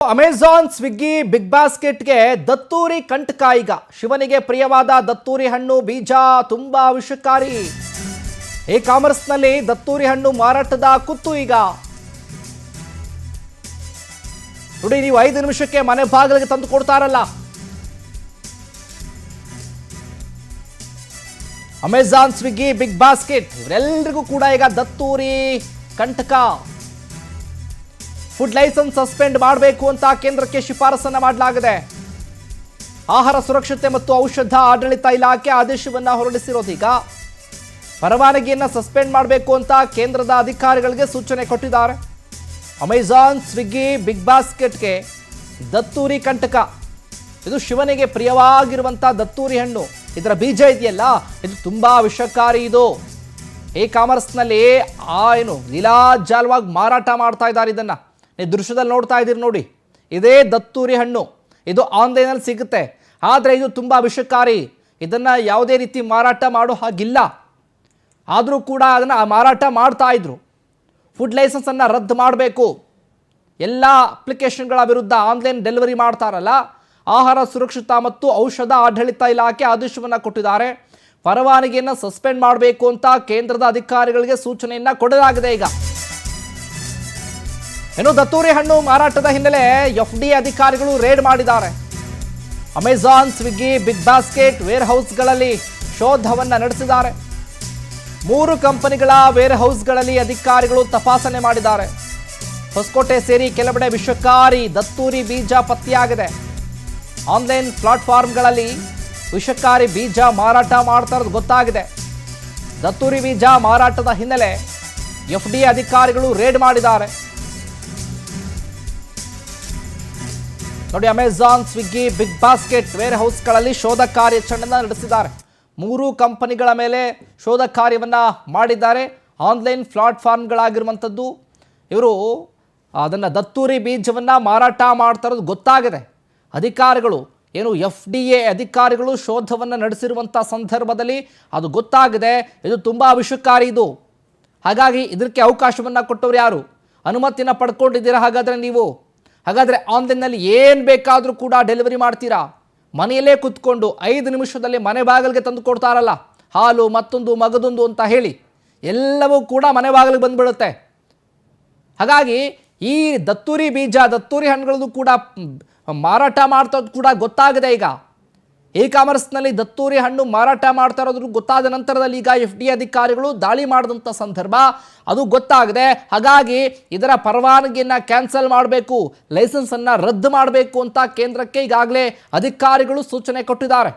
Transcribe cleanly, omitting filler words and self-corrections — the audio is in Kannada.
ಅಮೆಜಾನ್ ಸ್ವಿಗ್ಗಿ ಬಿಗ್ ಬಾಸ್ಕೆಟ್ಗೆ ದತ್ತೂರಿ ಕಂಟಕ. ಈಗ ಶಿವನಿಗೆ ಪ್ರಿಯವಾದ ದತ್ತೂರಿ ಹಣ್ಣು ಬೀಜ ತುಂಬಾ ವಿಷಕಾರಿ. ಇ ಕಾಮರ್ಸ್ನಲ್ಲಿ ದತ್ತೂರಿ ಹಣ್ಣು ಮಾರಾಟದ ಕುತ್ತು. ಈಗ ನೋಡಿ, ನೀವು 5 ನಿಮಿಷಕ್ಕೆ ಮನೆ ಬಾಗಿಲಿಗೆ ತಂದು ಕೊಡ್ತಾರಲ್ಲ, ಅಮೆಜಾನ್ ಸ್ವಿಗ್ಗಿ ಬಿಗ್ ಬಾಸ್ಕೆಟ್ ಇವರೆಲ್ಲರಿಗೂ ಕೂಡ ಈಗ ದತ್ತೂರಿ ಕಂಟಕ. ಫುಡ್ ಲೈಸೆನ್ಸ್ ಸಸ್ಪೆಂಡ್ ಮಾಡಬೇಕು ಅಂತ ಕೇಂದ್ರಕ್ಕೆ ಶಿಫಾರಸನ್ನ ಮಾಡಲಾಗಿದೆ. ಆಹಾರ ಸುರಕ್ಷತೆ ಮತ್ತು ಔಷಧ ಆಡಳಿತ ಇಲಾಖೆ ಆದೇಶವನ್ನ ಹೊರಡಿಸಿರೋದು. ಈಗ ಪರವಾನಗಿಯನ್ನು ಸಸ್ಪೆಂಡ್ ಮಾಡಬೇಕು ಅಂತ ಕೇಂದ್ರದ ಅಧಿಕಾರಿಗಳಿಗೆ ಸೂಚನೆ ಕೊಟ್ಟಿದ್ದಾರೆ. ಅಮೆಜಾನ್ ಸ್ವಿಗ್ಗಿ ಬಿಗ್ ಬಾಸ್ಕೆಟ್ಗೆ ದತ್ತೂರಿ ಕಂಟಕ. ಇದು ಶಿವನಿಗೆ ಪ್ರಿಯವಾಗಿರುವಂಥ ದತ್ತೂರಿ ಹಣ್ಣು. ಇದರ ಬೀಜ ಇದೆಯಲ್ಲ, ಇದು ತುಂಬಾ ವಿಷಕಾರಿ. ಇದು ಇ ಕಾಮರ್ಸ್ನಲ್ಲಿ ಲೀಲಾಜಾಲವಾಗಿ ಮಾರಾಟ ಮಾಡ್ತಾ ಇದ್ದಾರೆ. ಇದನ್ನು ನೀವು ದೃಶ್ಯದಲ್ಲಿ ನೋಡ್ತಾ ಇದ್ದೀರಿ ನೋಡಿ, ಇದೇ ದತ್ತೂರಿ ಹಣ್ಣು. ಇದು ಆನ್ಲೈನಲ್ಲಿ ಸಿಗುತ್ತೆ, ಆದರೆ ಇದು ತುಂಬ ವಿಷಕಾರಿ. ಇದನ್ನು ಯಾವುದೇ ರೀತಿ ಮಾರಾಟ ಮಾಡೋ ಹಾಗಿಲ್ಲ. ಆದರೂ ಕೂಡ ಅದನ್ನು ಮಾರಾಟ ಮಾಡ್ತಾ ಇದ್ರು. ಫುಡ್ ಲೈಸೆನ್ಸನ್ನು ರದ್ದು ಮಾಡಬೇಕು. ಎಲ್ಲ ಅಪ್ಲಿಕೇಶನ್ಗಳ ವಿರುದ್ಧ ಆನ್ಲೈನ್ ಡೆಲಿವರಿ ಮಾಡ್ತಾರಲ್ಲ, ಆಹಾರ ಸುರಕ್ಷತಾ ಮತ್ತು ಔಷಧ ಆಡಳಿತ ಇಲಾಖೆ ಆದೇಶವನ್ನು ಕೊಟ್ಟಿದ್ದಾರೆ. ಪರವಾನಗಿಯನ್ನು ಸಸ್ಪೆಂಡ್ ಮಾಡಬೇಕು ಅಂತ ಕೇಂದ್ರದ ಅಧಿಕಾರಿಗಳಿಗೆ ಸೂಚನೆಯನ್ನು ಕೊಡಲಾಗಿದೆ. ಈಗ ಇನ್ನು ದತ್ತೂರಿ ಹಣ್ಣು ಮಾರಾಟದ ಹಿನ್ನೆಲೆ FDA ಅಧಿಕಾರಿಗಳು ರೇಡ್ ಮಾಡಿದ್ದಾರೆ. ಅಮೆಜಾನ್ ಸ್ವಿಗ್ಗಿ ಬಿಗ್ ಬಾಸ್ಕೆಟ್ ವೇರ್ ಹೌಸ್ಗಳಲ್ಲಿ ಶೋಧವನ್ನು ನಡೆಸಿದ್ದಾರೆ. 3 ಕಂಪನಿಗಳ ವೇರ್ ಹೌಸ್ಗಳಲ್ಲಿ ಅಧಿಕಾರಿಗಳು ತಪಾಸಣೆ ಮಾಡಿದ್ದಾರೆ. ಹೊಸಕೋಟೆ ಸೇರಿ ಕೆಲವೆಡೆ ವಿಷಕಾರಿ ದತ್ತೂರಿ ಬೀಜ ಪತ್ತೆಯಾಗಿದೆ. ಆನ್ಲೈನ್ ಪ್ಲಾಟ್ಫಾರ್ಮ್ಗಳಲ್ಲಿ ವಿಷಕಾರಿ ಬೀಜ ಮಾರಾಟ ಮಾಡ್ತಾ ಇರೋದು ಗೊತ್ತಾಗಿದೆ. ದತ್ತೂರಿ ಬೀಜ ಮಾರಾಟದ ಹಿನ್ನೆಲೆ FDA ಅಧಿಕಾರಿಗಳು ರೇಡ್ ಮಾಡಿದ್ದಾರೆ. ನೋಡಿ, ಅಮೆಜಾನ್ ಸ್ವಿಗ್ಗಿ ಬಿಗ್ ಬಾಸ್ಕೆಟ್ ವೇರ್ ಹೌಸ್ಗಳಲ್ಲಿ ಶೋಧ ಕಾರ್ಯಾಚರಣೆಯನ್ನು ನಡೆಸಿದ್ದಾರೆ. 3 ಕಂಪನಿಗಳ ಮೇಲೆ ಶೋಧ ಕಾರ್ಯವನ್ನು ಮಾಡಿದ್ದಾರೆ. ಆನ್ಲೈನ್ ಪ್ಲಾಟ್ಫಾರ್ಮ್ಗಳಾಗಿರುವಂಥದ್ದು ಇವರು ಅದನ್ನು ದತ್ತೂರಿ ಬೀಜವನ್ನು ಮಾರಾಟ ಮಾಡ್ತಾ ಇರೋದು ಗೊತ್ತಾಗಿದೆ. ಅಧಿಕಾರಿಗಳು FDA ಅಧಿಕಾರಿಗಳು ಶೋಧವನ್ನು ನಡೆಸಿರುವಂಥ ಸಂದರ್ಭದಲ್ಲಿ ಅದು ಗೊತ್ತಾಗಿದೆ. ಇದು ತುಂಬ ವಿಷಕಾರಿ. ಇದು ಹಾಗಾಗಿ ಇದಕ್ಕೆ ಅವಕಾಶವನ್ನು ಕೊಟ್ಟವರು ಯಾರು? ಅನುಮತಿನ ಪಡ್ಕೊಂಡಿದ್ದೀರಾ ಹಾಗಾದರೆ ನೀವು? ಹಾಗಾದರೆ ಆನ್ಲೈನ್ನಲ್ಲಿ ಏನು ಬೇಕಾದರೂ ಕೂಡ ಡೆಲಿವರಿ ಮಾಡ್ತೀರಾ? ಮನೆಯಲ್ಲೇ ಕೂತ್ಕೊಂಡು 5 ನಿಮಿಷದಲ್ಲಿ ಮನೆ ಬಾಗಿಲಿಗೆ ತಂದು ಕೊಡ್ತಾರಲ್ಲ, ಹಾಲು ಮತ್ತೊಂದು ಮಗದೊಂದು ಅಂತ ಹೇಳಿ ಎಲ್ಲವೂ ಕೂಡ ಮನೆ ಬಾಗಿಲಿಗೆ ಬಂದುಬಿಡುತ್ತೆ. ಹಾಗಾಗಿ ಈ ದತ್ತೂರಿ ಬೀಜ ದತ್ತೂರಿ ಹಣ್ಣುಗಳದ್ದು ಕೂಡ ಮಾರಾಟ ಮಾಡ್ತೋದು ಕೂಡ ಗೊತ್ತಾಗಿದೆ. ಈಗ ಇ ಕಾಮರ್ಸ್ನಲ್ಲಿ ದತ್ತೂರಿ ಹಣ್ಣು ಮಾರಾಟ ಮಾಡ್ತಾ ಇರೋದು ಗೊತ್ತಾದ ನಂತರದಲ್ಲಿ ಈಗ FDA ಅಧಿಕಾರಿಗಳು ದಾಳಿ ಮಾಡಿದಂಥ ಸಂದರ್ಭ ಅದು ಗೊತ್ತಾಗಿದೆ. ಹಾಗಾಗಿ ಇದರ ಪರವಾನಗಿಯನ್ನು ಕ್ಯಾನ್ಸಲ್ ಮಾಡಬೇಕು, ಲೈಸೆನ್ಸನ್ನು ರದ್ದು ಮಾಡಬೇಕು ಅಂತ ಕೇಂದ್ರಕ್ಕೆ ಈಗಾಗಲೇ ಅಧಿಕಾರಿಗಳು ಸೂಚನೆ ಕೊಟ್ಟಿದ್ದಾರೆ.